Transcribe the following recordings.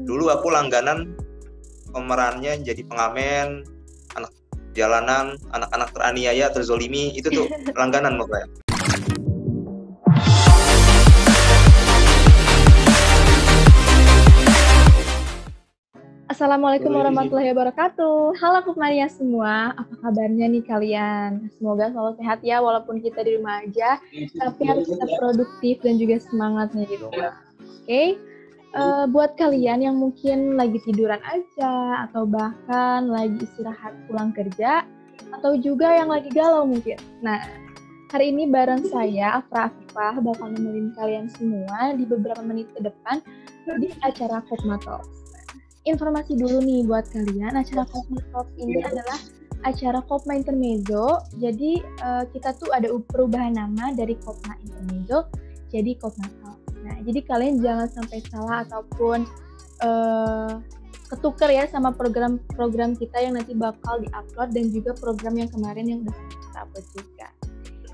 Dulu aku langganan pemerannya jadi pengamen, anak jalanan, anak-anak teraniaya, terzolimi, itu tuh langganan pokoknya. Assalamualaikum warahmatullahi wabarakatuh. Halo Kupmania semua, apa kabarnya nih kalian? Semoga selalu sehat ya, walaupun kita di rumah aja, tapi harus tetap produktif dan juga semangat nih di rumah. Oke? Buat kalian yang mungkin lagi tiduran aja, atau bahkan lagi istirahat pulang kerja, atau juga yang lagi galau mungkin. Nah, hari ini bareng saya, Afra Afifah, bakal nemenin kalian semua di beberapa menit ke depan di acara Kopma Talks. Informasi dulu nih buat kalian, acara Kopma Talks ini adalah acara Kopma Intermezzo. Jadi kita tuh ada perubahan nama dari Kopma Intermezzo jadi Kopma Talks. Nah, jadi kalian jangan sampai salah ataupun ketuker ya sama program-program kita yang nanti bakal diupload dan juga program yang kemarin yang udah kita upload juga.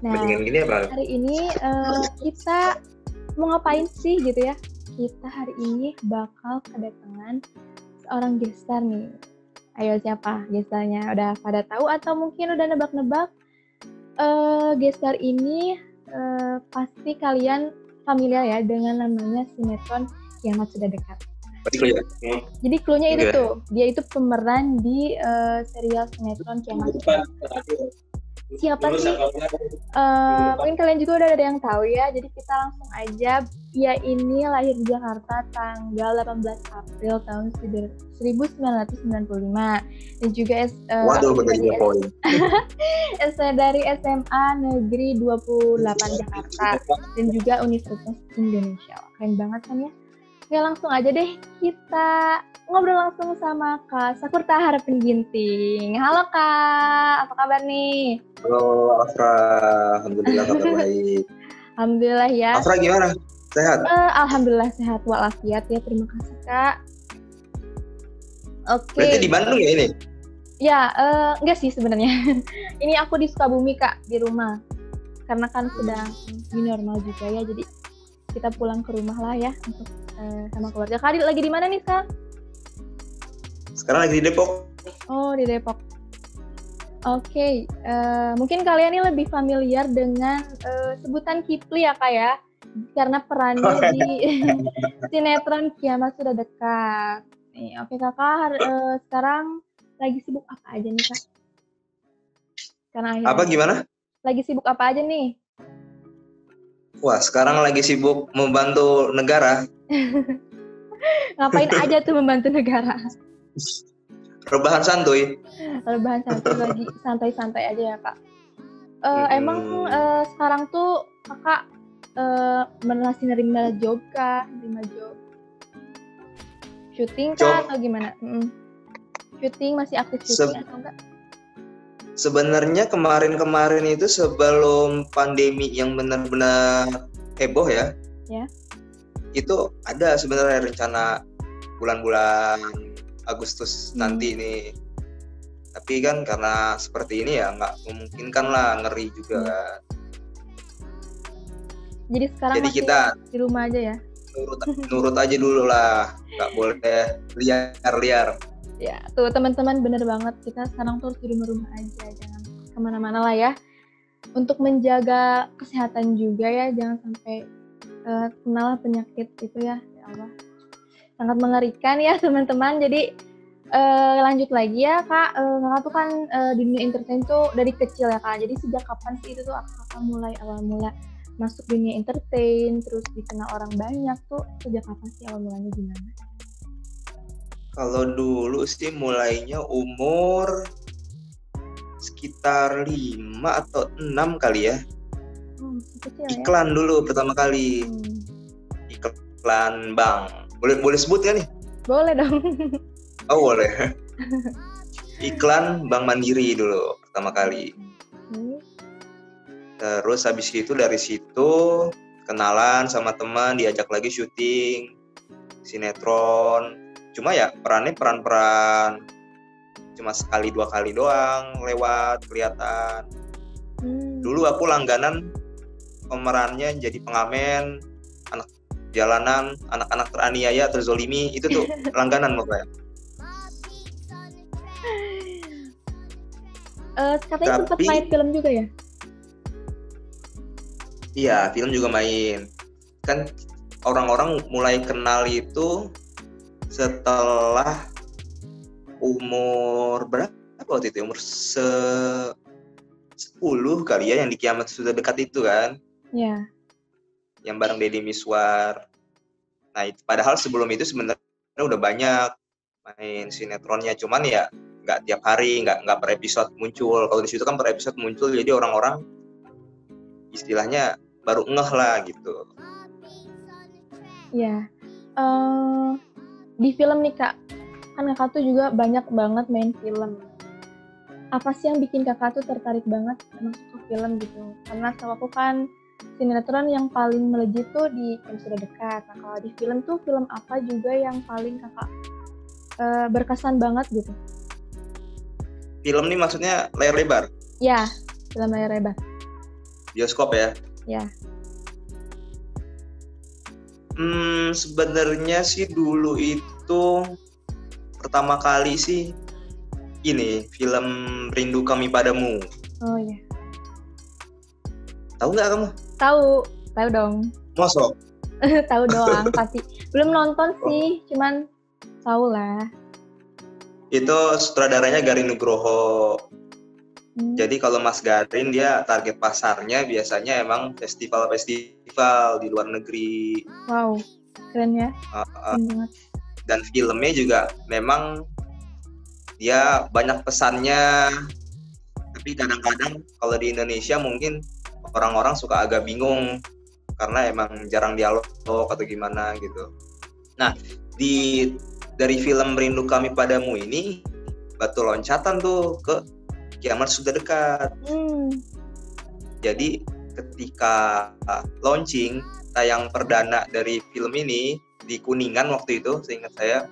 Nah, hari ini kita mau ngapain sih gitu ya? Kita hari ini bakal kedatangan seorang gestar nih. Ayo siapa gestarnya? Udah pada tahu atau mungkin udah nebak-nebak? Gestar ini pasti kalian familiar ya dengan namanya sinetron Kiamat Sudah Dekat. Jadi cluenya itu tuh, dia itu pemeran di serial sinetron Kiamat Sudah Dekat. Siapa sih? Mungkin kalian juga udah ada yang tahu ya. Jadi kita langsung aja. Ia ini lahir di Jakarta tanggal 18 April tahun 1995 dan juga dari SMA Negeri 28 Jakarta dan juga Universitas Indonesia. Keren banget kan ya? Oke, langsung aja deh kita ngobrol langsung sama Kak Sakurta Harapin Ginting. Halo Kak, apa kabar nih? Halo Afra, alhamdulillah kabar baik. Alhamdulillah ya. Afra gimana? Sehat? Alhamdulillah sehat walafiat ya, terima kasih Kak. Oke. Berarti di Bandung ya ini? Ya, enggak sih sebenarnya. Ini aku di Sukabumi Kak, di rumah. Karena kan sedang new normal juga ya, jadi kita pulang ke rumah lah ya untuk sama keluarga. Kak lagi di mana nih Kak? Sekarang lagi di Depok. Oh, di Depok. Oke, mungkin kalian ini lebih familiar dengan sebutan Kipli ya Kak ya? Karena perannya di sinetron Kiamat Sudah Dekat. Nih, oke Kakak, sekarang lagi sibuk apa aja nih Kak? Karena apa gimana? Lagi sibuk apa aja nih? Wah, sekarang lagi sibuk membantu negara. Ngapain aja tuh membantu negara? Rebahan santuy. Rebahan santuy, lagi santai-santai aja ya Kak. Emang sekarang tuh Kakak masih nerima job kah? Nerima job? Syuting kah atau gimana? Syuting, masih aktif syuting atau enggak? Sebenarnya kemarin itu sebelum pandemi yang benar-benar heboh ya. Ya. Itu ada sebenarnya rencana bulan-bulan Agustus nanti nih. Tapi kan karena seperti ini ya nggak memungkinkan lah, ngeri juga. Jadi sekarang masih kita di rumah aja ya? Nurut aja dulu lah, nggak boleh liar-liar. Ya, tuh teman-teman bener banget, kita sekarang tuh di rumah aja, jangan kemana-mana lah ya. Untuk menjaga kesehatan juga ya, jangan sampai kena penyakit itu ya Allah. Sangat mengerikan ya teman-teman. Jadi lanjut lagi ya Kak, Kakak tuh kan di dunia entertain tuh dari kecil ya Kak. Jadi sejak kapan sih itu tuh Kakak mulai masuk dunia entertain, terus dikenal orang banyak tuh sejak kapan sih awal mulanya gimana? Kalau dulu sih mulainya umur sekitar 5 atau 6 kali ya. Kecil iklan ya? Dulu pertama kali. Iklan bank. Boleh sebut kan nih? Boleh dong. Oh boleh. Iklan Bank Mandiri dulu pertama kali. Terus habis itu dari situ kenalan sama teman, diajak lagi syuting sinetron. Cuma ya peran cuma sekali 2 kali doang lewat kelihatan. Dulu aku langganan pemerannya jadi pengamen, anak jalanan, anak-anak teraniaya, terzolimi, itu tuh langganan pokoknya. Katanya sempat main film juga ya? Iya, film juga main. Kan orang-orang mulai kenal itu setelah umur berapa waktu itu? Umur 10 kali ya, yang di Kiamat Sudah Dekat itu kan? Iya. Yang bareng Deddy Miswar. Nah, padahal sebelum itu sebenarnya udah banyak main sinetronnya, cuman ya nggak tiap hari, nggak per episode muncul. Kalau di situ kan per episode muncul, jadi orang-orang istilahnya baru ngeh lah gitu. Iya. Di film nih Kak, kan Kakak tuh juga banyak banget main film. Apa sih yang bikin Kakak tuh tertarik banget masuk ke film gitu? Karena setahu aku kan sinetron yang paling melejit tuh di Kiamat Sudah Dekat. Nah, kalau di film tuh film apa juga yang paling Kakak berkesan banget gitu? Film nih maksudnya layar lebar? Ya, film layar lebar. Bioskop ya? Ya. Sebenarnya sih dulu itu pertama kali sih ini film Rindu Kami Padamu. Oh iya. Tahu nggak kamu? Tahu dong. Mosok? Tahu doang pasti. Belum nonton sih, cuman tahu lah. Itu sutradaranya Garin Nugroho. Jadi kalau Mas Garin dia target pasarnya biasanya emang festival-festival di luar negeri. Wow, keren ya. Dan filmnya juga memang dia banyak pesannya. Tapi kadang-kadang kalau di Indonesia mungkin orang-orang suka agak bingung karena emang jarang dialog atau gimana gitu. Nah, dari film Rindu Kami Padamu ini batu loncatan tuh ke Kiamat Sudah Dekat. Jadi ketika launching tayang perdana dari film ini di Kuningan waktu itu, seingat saya,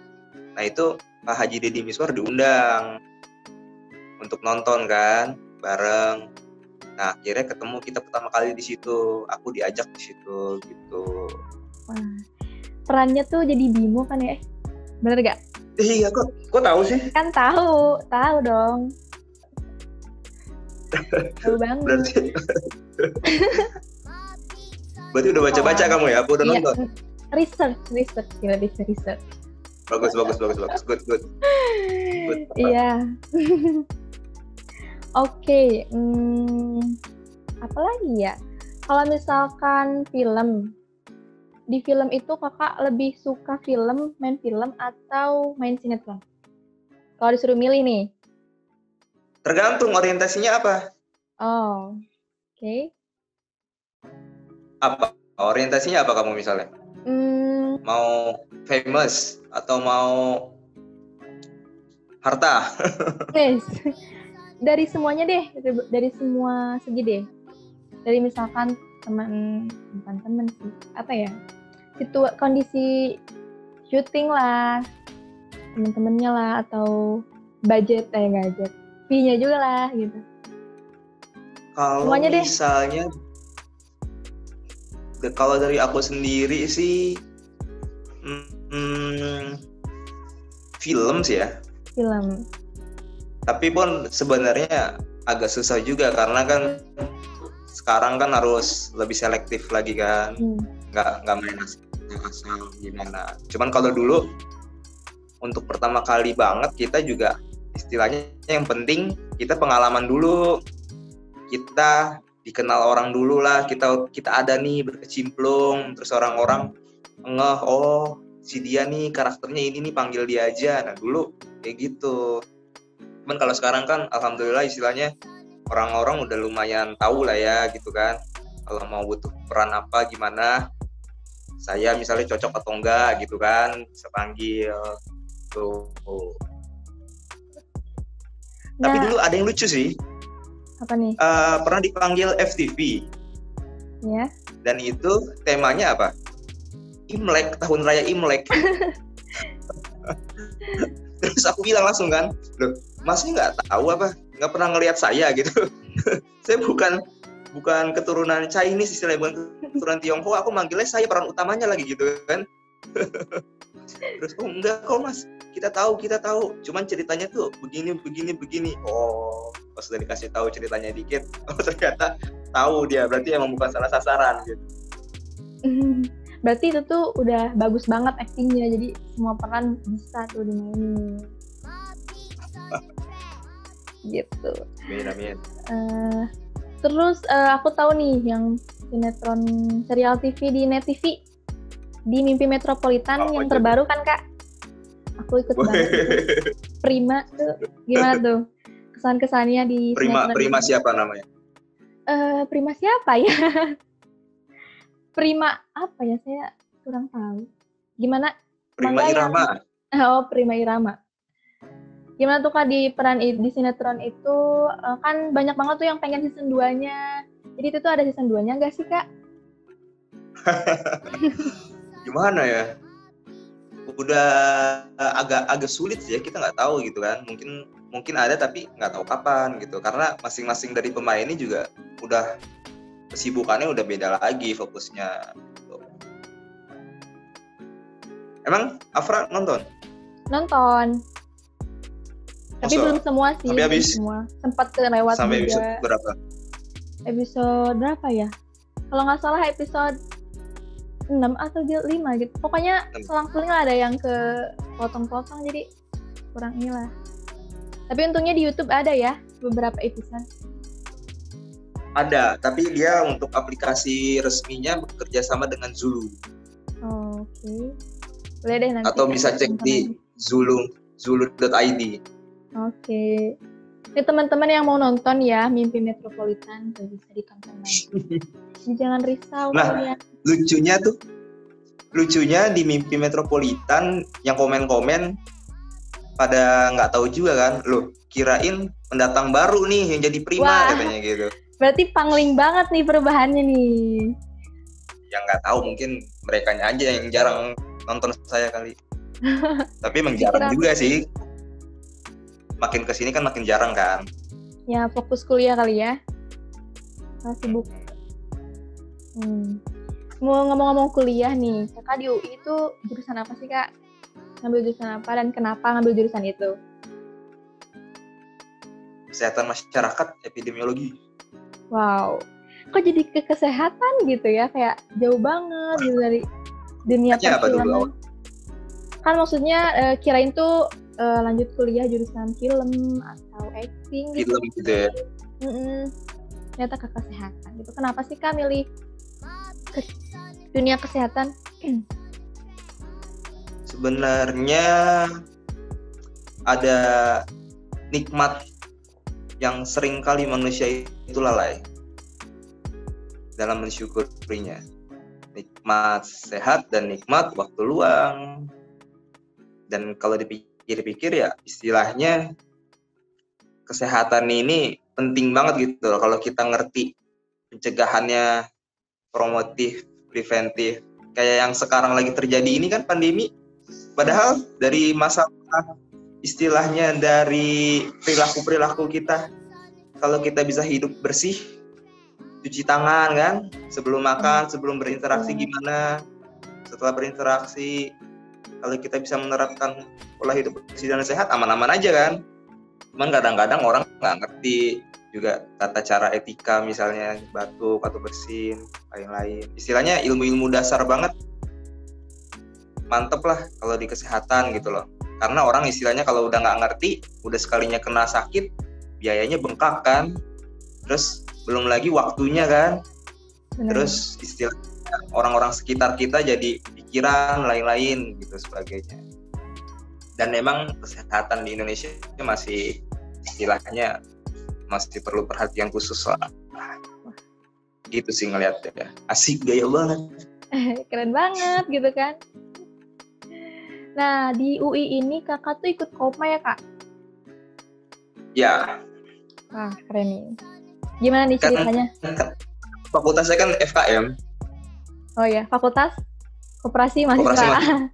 nah itu Pak Haji Deddy Miswar diundang untuk nonton kan bareng. Nah, akhirnya ketemu kita pertama kali di situ. Aku diajak di situ gitu. Wah, perannya tuh jadi Bimo kan ya? Bener gak? Iya, kok tahu sih? Kan tahu dong. Tahu banget. Berarti udah baca-baca kamu ya? Aku udah nonton. Research, lebih ke research. Bagus. Good. Iya. Oke, apa lagi ya? Kalau misalkan film, di film itu Kakak lebih suka main film atau main sinetron? Kalau disuruh milih nih. Tergantung orientasinya apa. Oh, oke. Apa? Orientasinya apa kamu misalnya? Mau famous atau mau harta? Yes. Dari semuanya deh, dari semua segi deh. Dari misalkan bukan teman sih, apa ya? Kondisi syuting lah, temen-temennya lah, atau budget, fee-nya juga lah gitu. Kalau misalnya kalau dari aku sendiri sih film sih ya. Film. Tapi pun sebenarnya agak susah juga karena kan sekarang kan harus lebih selektif lagi kan. Nggak main asal gimana. Cuman kalau dulu untuk pertama kali banget kita juga istilahnya yang penting kita pengalaman dulu, kita dikenal orang dulu lah, kita ada nih berkecimplung, terus orang-orang ngeh, oh si dia nih karakternya ini nih, panggil dia aja. Nah dulu kayak gitu. Cuman kalau sekarang kan alhamdulillah istilahnya orang-orang udah lumayan tahu lah ya gitu kan, kalau mau butuh peran apa gimana, saya misalnya cocok atau enggak gitu kan, bisa panggil tuh. Tapi dulu ada yang lucu sih. Apa nih? Pernah dipanggil FTV. Ya. Dan itu temanya apa? Imlek, tahun raya Imlek. Terus aku bilang langsung kan, loh, masnya nggak tahu apa? Nggak pernah ngelihat saya gitu. Saya bukan keturunan Chinese istilahnya, bukan keturunan Tionghoa, aku manggilnya saya peran utamanya lagi gitu kan. Terus enggak kok mas, kita tahu, cuman ceritanya tuh begini. Oh, pas udah dikasih tahu ceritanya dikit, ternyata tahu dia, berarti emang bukan salah sasaran gitu. Berarti itu tuh udah bagus banget aktingnya, jadi semua peran bisa tuh dimainin. Gitu. Amin. Terus aku tahu nih yang sinetron serial TV di Net TV di Mimpi Metropolitan yang terbaru kan Kak? Aku ikut banget itu. Prima tuh gimana tuh kesan-kesannya di Prima siapa namanya? Prima siapa ya? Prima apa ya, saya kurang tahu. Gimana? Prima Irama. Oh, Prima Irama. Gimana tuh Kak di peran di sinetron itu, kan banyak banget tuh yang pengen season 2-nya. Jadi itu tuh ada season 2-nya nggak sih Kak? Gimana ya? Udah agak sulit sih ya, kita nggak tahu gitu kan. Mungkin ada tapi nggak tahu kapan gitu. Karena masing-masing dari pemain ini juga udah kesibukannya udah beda lagi fokusnya. Gitu. Emang Afra nonton? Nonton. Tapi belum semua sih. Sampai habis? Semua. Sempat kelewat juga. Sampai episode berapa? Episode berapa ya? Kalau nggak salah episode 6 atau 5 gitu. Pokoknya selang-seling ada yang ke potong-potong, jadi kurang inilah. Tapi untungnya di YouTube ada ya beberapa episode. Ada, tapi dia untuk aplikasi resminya bekerja sama dengan Zulu. Oh, oke. Boleh deh nanti. Atau bisa cek di zulu.id. Oke. Ini teman-teman yang mau nonton ya Mimpi Metropolitan tuh bisa ditonton lagi. Jangan risau. Nah, lucunya di Mimpi Metropolitan yang komen-komen pada nggak tahu juga kan, loh kirain pendatang baru nih yang jadi Prima. Wah, katanya gitu. Berarti pangling banget nih perubahannya nih. Yang nggak tahu mungkin merekanya aja yang jarang nonton saya kali. Tapi emang jarang juga sih. Makin kesini kan makin jarang kan. Ya fokus kuliah kali ya. Sibuk. Mau ngomong-ngomong kuliah nih, Kakak di UI itu jurusan apa sih Kak? Ngambil jurusan apa dan kenapa ngambil jurusan itu? Kesehatan masyarakat, epidemiologi. Wow, kok jadi ke kesehatan gitu ya? Kayak jauh banget gitu dari dunia perfilman. Kan maksudnya kirain tuh lanjut kuliah jurusan film atau acting gitu. Film gitu ya? Ternyata ke kesehatan gitu. Kenapa sih Kak milih ke dunia kesehatan? Sebenarnya ada nikmat yang sering kali manusia itu lalai dalam mensyukurinya. Nikmat sehat dan nikmat waktu luang. Dan kalau dipikir-pikir ya istilahnya kesehatan ini penting banget gitu loh. Kalau kita ngerti pencegahannya, promotif, preventif. Kayak yang sekarang lagi terjadi ini kan pandemi. Padahal dari masalah istilahnya dari perilaku kita, kalau kita bisa hidup bersih, cuci tangan kan, sebelum makan, sebelum berinteraksi gimana, setelah berinteraksi, kalau kita bisa menerapkan pola hidup bersih dan sehat, aman-aman aja kan. Cuman kadang-kadang orang nggak ngerti juga tata cara etika misalnya batuk atau bersin, lain-lain. Istilahnya ilmu-ilmu dasar banget. Mantep lah kalau di kesehatan gitu loh. Karena orang istilahnya kalau udah nggak ngerti, udah sekalinya kena sakit, biayanya bengkak kan. Terus belum lagi waktunya kan. Terus istilahnya orang-orang sekitar kita jadi pikiran lain-lain gitu sebagainya. Dan memang kesehatan di Indonesia masih istilahnya masih perlu perhatian khusus lah. Gitu sih ngeliatnya. Asik, gaya banget. Keren banget gitu kan. Nah, di UI ini kakak tuh ikut Kopma ya, Kak? Ya. Wah, keren nih. Gimana nih ceritanya? Fakultasnya kan FKM. Oh ya, Fakultas Koperasi Mahasiswa.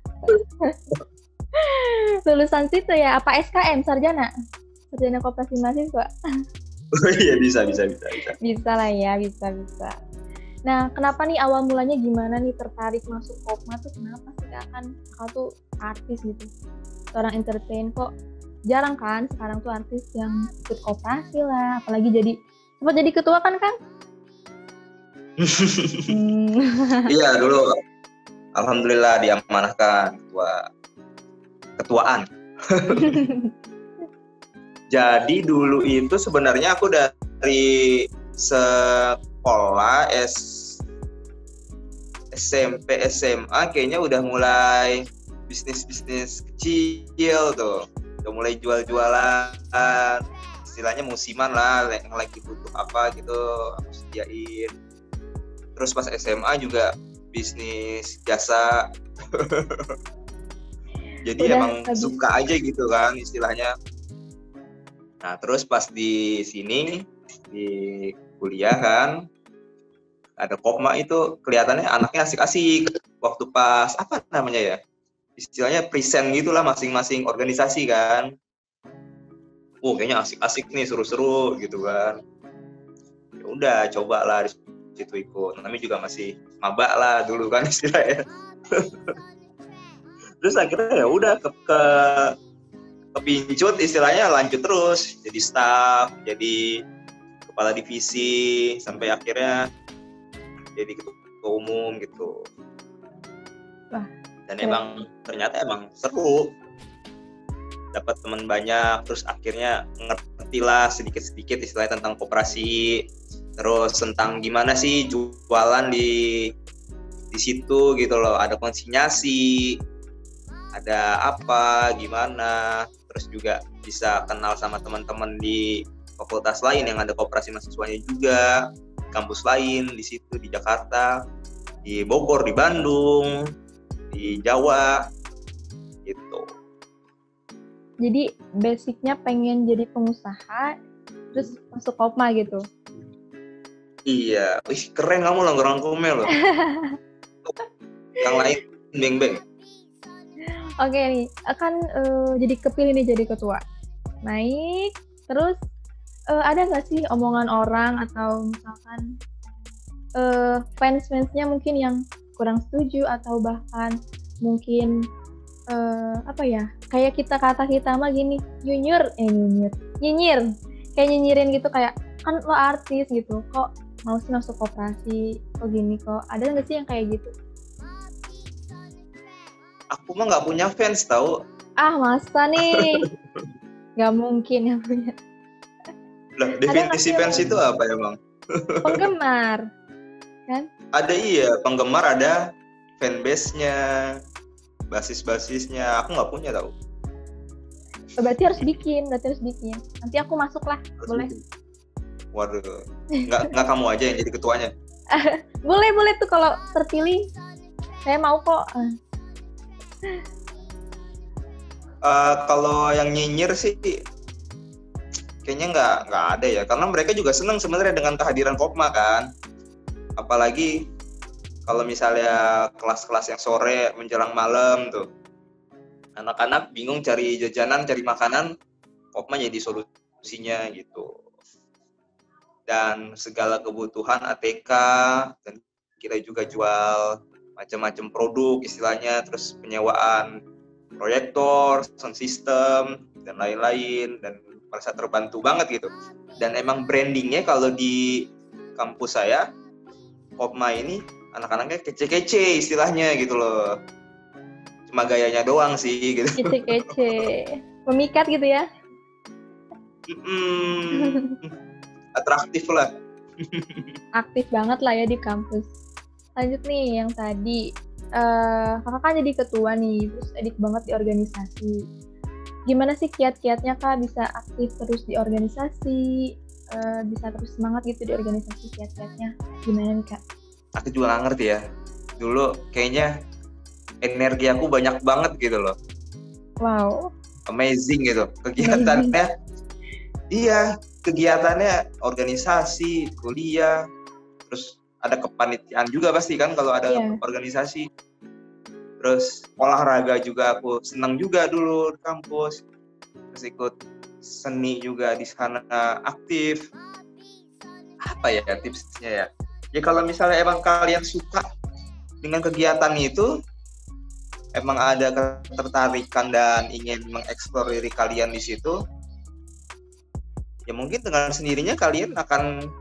Lulusan situ ya, apa SKM, Sarjana? Sarjana Koperasi Mahasiswa. Oh iya, bisa. Bisa lah ya, bisa. Nah, kenapa nih awal mulanya gimana nih tertarik masuk Kopma tuh kenapa sih Kak? Kan Kakak tuh artis gitu, seorang entertain kok jarang kan sekarang tuh artis yang ikut koperasi lah, apalagi sempat jadi ketua kan Kang? Iya dulu, alhamdulillah diamanahkan ketuaan. Jadi dulu itu sebenarnya aku dari sekolah SMP SMA kayaknya udah mulai bisnis kecil tuh, udah mulai jualan, istilahnya musiman lah, yang lagi butuh apa gitu aku sediain. Terus pas SMA juga bisnis jasa. Jadi emang suka aja gitu kan istilahnya. Nah terus pas di sini di kuliah kan ada Kopma itu kelihatannya anaknya asik-asik. Waktu pas apa namanya ya, istilahnya present gitulah masing-masing organisasi kan. Kayaknya asik-asik nih, seru-seru gitu kan. Ya udah cobalah di situ ikut. Namanya juga masih maba lah dulu kan istilahnya. Terus akhirnya ya udah kepincut istilahnya, lanjut terus jadi staff, jadi kepala divisi, sampai akhirnya jadi ketua umum gitu. Wah, dan ternyata emang seru, dapat teman banyak, terus akhirnya ngertilah sedikit-sedikit istilahnya tentang koperasi, terus tentang gimana sih jualan di situ gitu loh, ada konsinyasi, ada apa gimana, terus juga bisa kenal sama teman-teman di fakultas lain yang ada koperasi mahasiswanya juga, kampus lain di situ, di Jakarta, di Bogor, di Bandung, di Jawa gitu. Jadi basicnya pengen jadi pengusaha terus masuk Kopma gitu. Iya, wih keren kamu lah ngerangkumnya loh. Yang lain beng-beng. Oke nih, akan jadi kepilih nih jadi ketua. Naik, terus ada nggak sih omongan orang atau misalkan fans-fansnya mungkin yang kurang setuju atau bahkan mungkin kayak kata kita mah gini, nyinyir, kayak nyinyirin gitu, kayak kan lo artis gitu, kok mau sih masuk koperasi, kok gini, kok ada nggak sih yang kayak gitu? Aku mah nggak punya fans tahu. Masa nih? Nggak mungkin yang punya. Lah, definisi fans itu apa emang? Penggemar, kan? Ada, iya, penggemar, ada fanbase-nya, basis-basisnya. Aku nggak punya tahu. Berarti harus bikin. Nanti aku masuk lah, boleh? Bikin. Waduh, nggak kamu aja yang jadi ketuanya? boleh tuh kalau terpilih, saya mau kok. Kalau yang nyinyir sih kayaknya nggak ada ya, karena mereka juga senang sebenarnya dengan kehadiran Kopma kan, apalagi kalau misalnya kelas-kelas yang sore menjelang malam tuh, anak-anak bingung cari jajanan, cari makanan, Kopma jadi solusinya gitu. Dan segala kebutuhan ATK, dan kita juga jual macam-macam produk istilahnya, terus penyewaan proyektor, sound system, dan lain-lain, dan merasa terbantu banget gitu. Dan emang brandingnya kalau di kampus saya, Kopma ini anak-anaknya kece-kece istilahnya gitu loh. Cuma gayanya doang sih gitu. Kece-kece, memikat gitu ya? Atraktif lah. Aktif banget lah ya di kampus. Lanjut nih yang tadi, kakak kan jadi ketua nih, terus edik banget di organisasi. Gimana sih kiat-kiatnya Kak bisa aktif terus di organisasi, bisa terus semangat gitu di organisasi, kiat-kiatnya gimana nih Kak? Aku juga nggak ngerti ya. Dulu kayaknya energi aku banyak banget gitu loh. Wow. Amazing gitu. Kegiatannya, iya, kegiatannya organisasi, kuliah, terus ada kepanitiaan juga pasti kan kalau ada organisasi. Terus olahraga juga aku senang juga dulu di kampus. Terus ikut seni juga di sana aktif. Apa ya tipsnya ya? Ya kalau misalnya emang kalian suka dengan kegiatan itu, emang ada ketertarikan dan ingin mengeksplor diri kalian di situ, ya mungkin dengan sendirinya kalian akan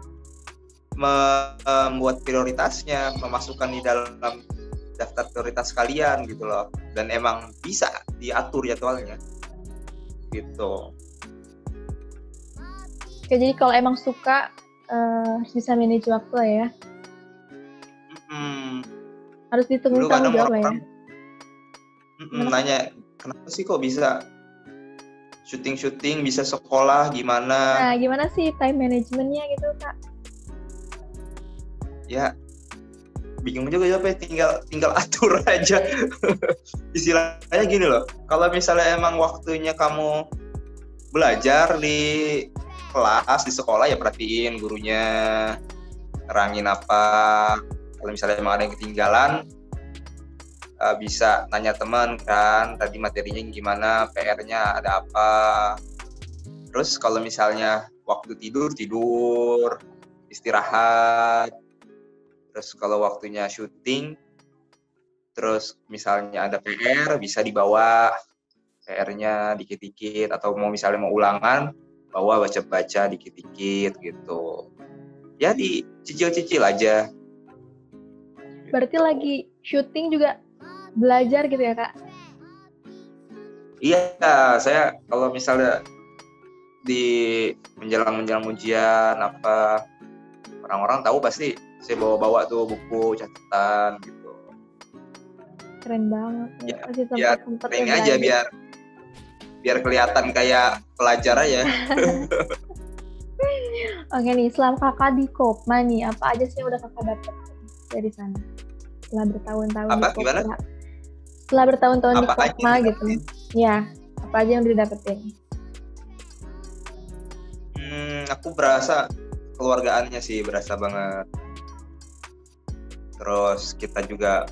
membuat prioritasnya, memasukkan di dalam daftar prioritas kalian gitu loh, dan emang bisa diatur jadwalnya gitu. Oke, jadi kalau emang suka harus bisa manage waktu lah ya. Harus ditunggu tanggung jawab lah ya. Nanya, kenapa sih kok bisa syuting, bisa sekolah, gimana? Nah, gimana sih time managementnya gitu, Kak? Ya, bingung juga ya, tinggal atur aja. Istilahnya gini loh, kalau misalnya emang waktunya kamu belajar di kelas, di sekolah, ya perhatiin gurunya nerangin apa. Kalau misalnya emang ada yang ketinggalan, bisa nanya teman kan, tadi materinya gimana, PR-nya ada apa. Terus kalau misalnya waktu tidur, istirahat. Terus kalau waktunya syuting, terus misalnya ada PR, bisa dibawa PR-nya dikit-dikit, atau misalnya mau ulangan, bawa baca-baca dikit-dikit gitu. Ya dicicil-cicil aja. Berarti lagi syuting juga belajar gitu ya, Kak? Iya, saya kalau misalnya di menjelang ujian apa, orang-orang tahu pasti saya bawa tuh buku catatan gitu. Keren banget ya. Biar keren aja, biar kelihatan kayak pelajar aja. Oke nih, selama kakak di Kopma nih, apa aja sih yang udah kakak dapet dari sana? Setelah bertahun-tahun di Kopma. Gimana? Setelah bertahun-tahun di Kopma gitu. Ya, apa aja yang udah dapetin? Aku berasa keluargaannya sih, berasa banget. Terus kita juga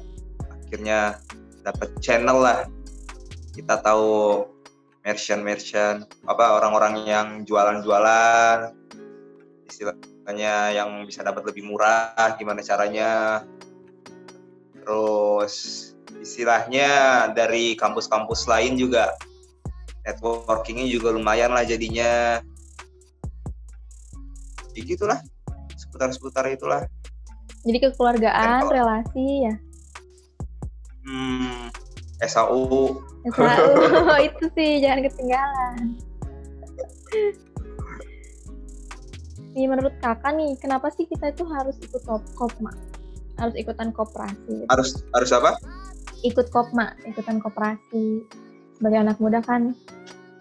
akhirnya dapat channel lah. Kita tahu merchant apa, orang-orang yang jualan istilahnya yang bisa dapat lebih murah, gimana caranya. Terus istilahnya dari kampus-kampus lain juga networkingnya juga lumayan lah jadinya. Ya gitulah, seputar itulah. Jadi kekeluargaan, relasi ya? SAU. Itu sih, jangan ketinggalan. Nih, menurut kakak nih, kenapa sih kita itu harus ikut Kopma? Harus ikutan koperasi? Gitu. Harus apa? Ikut Kopma, ikutan koperasi. Sebagai anak muda kan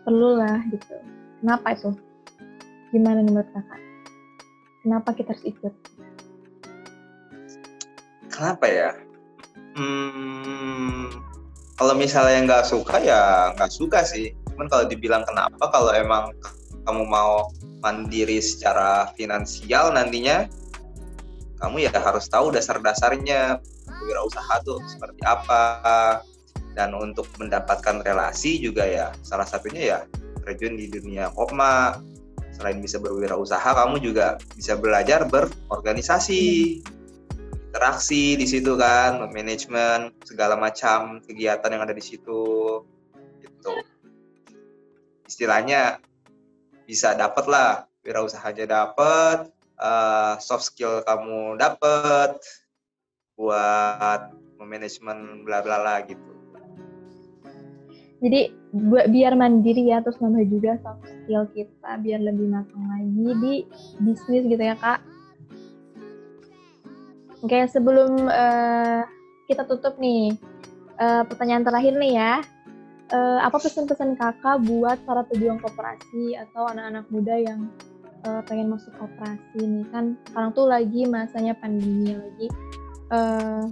perlu lah gitu. Kenapa itu? Gimana nih menurut kakak? Kenapa kita harus ikut? Kenapa ya? Kalau misalnya nggak suka ya nggak suka sih. Cuman kalau dibilang kenapa, kalau emang kamu mau mandiri secara finansial nantinya, kamu ya harus tahu dasar-dasarnya wirausaha tuh seperti apa. Dan untuk mendapatkan relasi juga ya salah satunya ya terjun di dunia Kopma. Selain bisa berwirausaha, kamu juga bisa belajar berorganisasi, interaksi di situ kan, manajemen segala macam kegiatan yang ada di situ. Gitu. Istilahnya bisa dapet lah, wirausahanya dapet, soft skill kamu dapet buat manajemen bla bla bla gitu. Jadi biar mandiri ya, terus nambah juga soft skill kita biar lebih matang lagi di bisnis gitu ya, Kak. Oke, sebelum kita tutup nih, pertanyaan terakhir nih ya. Apa pesan-pesan kakak buat para pejuang koperasi atau anak-anak muda yang pengen masuk koperasi nih? Kan sekarang tuh lagi masanya pandemi,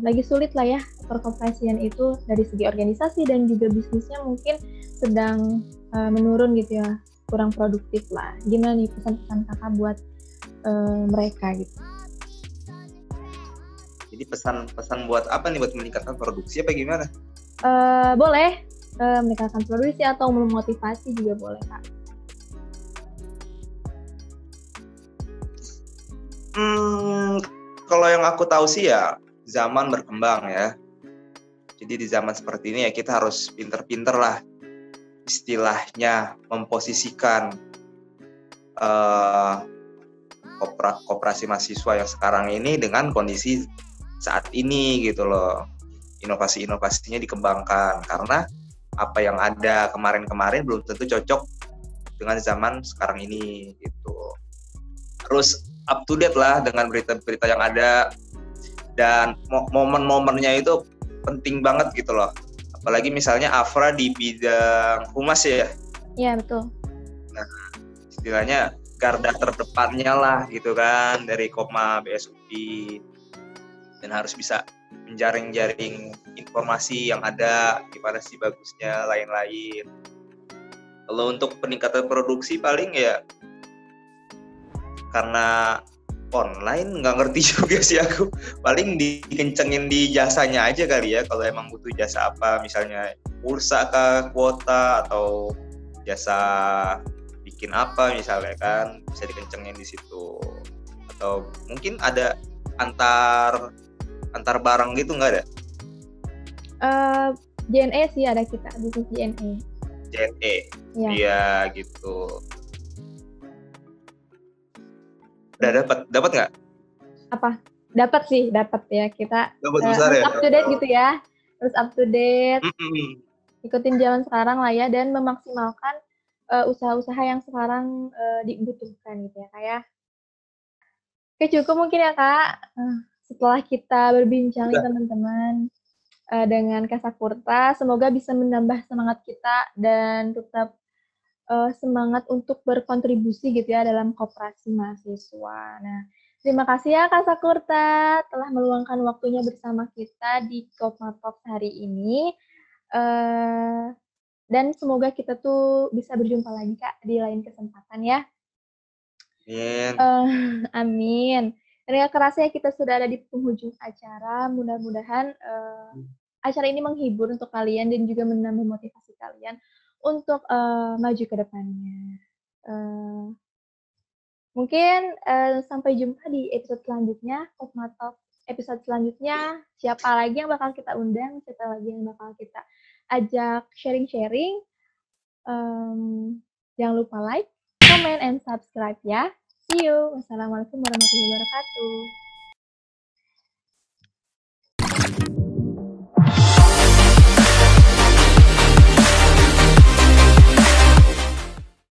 lagi sulit lah ya perkoperasian itu dari segi organisasi dan juga bisnisnya mungkin sedang menurun gitu ya, kurang produktif lah. Gimana nih pesan-pesan kakak buat mereka gitu? Jadi pesan-pesan buat apa nih, buat meningkatkan produksi apa gimana? Boleh meningkatkan produksi atau memotivasi juga boleh, Kak. kalau yang aku tahu sih ya zaman berkembang ya. Jadi di zaman seperti ini ya kita harus pinter-pinter lah istilahnya memposisikan koperasi mahasiswa yang sekarang ini dengan kondisi saat ini gitu loh. Inovasi-inovasinya dikembangkan karena apa yang ada kemarin-kemarin belum tentu cocok dengan zaman sekarang ini gitu. Terus up to date lah dengan berita-berita yang ada dan momen-momennya itu penting banget gitu loh. Apalagi misalnya Afra di bidang humas ya. Iya, betul. Nah, istilahnya garda terdepannya lah gitu kan dari Kopma BSUI dan harus bisa menjaring-jaring informasi yang ada, gimana sih bagusnya, lain-lain. Kalau untuk peningkatan produksi paling ya karena online nggak ngerti juga sih aku, paling dikencengin di jasanya aja kali ya kalau emang butuh jasa apa, misalnya pulsa kah, kuota, atau jasa bikin apa misalnya kan bisa dikencengin di situ. Atau mungkin ada antar barang gitu nggak ada? JNE sih ada, kita bisnis JNE. JNE, iya gitu. Udah dapat nggak? Apa? Dapat ya, kita harus up to date gitu ya, harus up to date, ikutin zaman sekarang lah ya, dan memaksimalkan usaha-usaha yang sekarang dibutuhkan gitu ya Kak ya. Oke, cukup mungkin ya Kak. Setelah kita berbincang teman-teman dengan Kak Sakurta, semoga bisa menambah semangat kita dan tetap semangat untuk berkontribusi gitu ya dalam koperasi mahasiswa. Nah, terima kasih ya Kak Sakurta telah meluangkan waktunya bersama kita di Kopma Talks hari ini. Dan semoga kita tuh bisa berjumpa lagi Kak di lain kesempatan ya. Amin. Amin. Dan gak kerasa ya kita sudah ada di penghujung acara. Mudah-mudahan acara ini menghibur untuk kalian dan juga menambah motivasi kalian untuk maju ke depannya. Mungkin sampai jumpa di episode selanjutnya, Kopma Talks episode selanjutnya. Siapa lagi yang bakal kita undang, siapa lagi yang bakal kita ajak sharing-sharing. Jangan lupa like, comment, and subscribe ya. See you. Wassalamualaikum warahmatullahi wabarakatuh.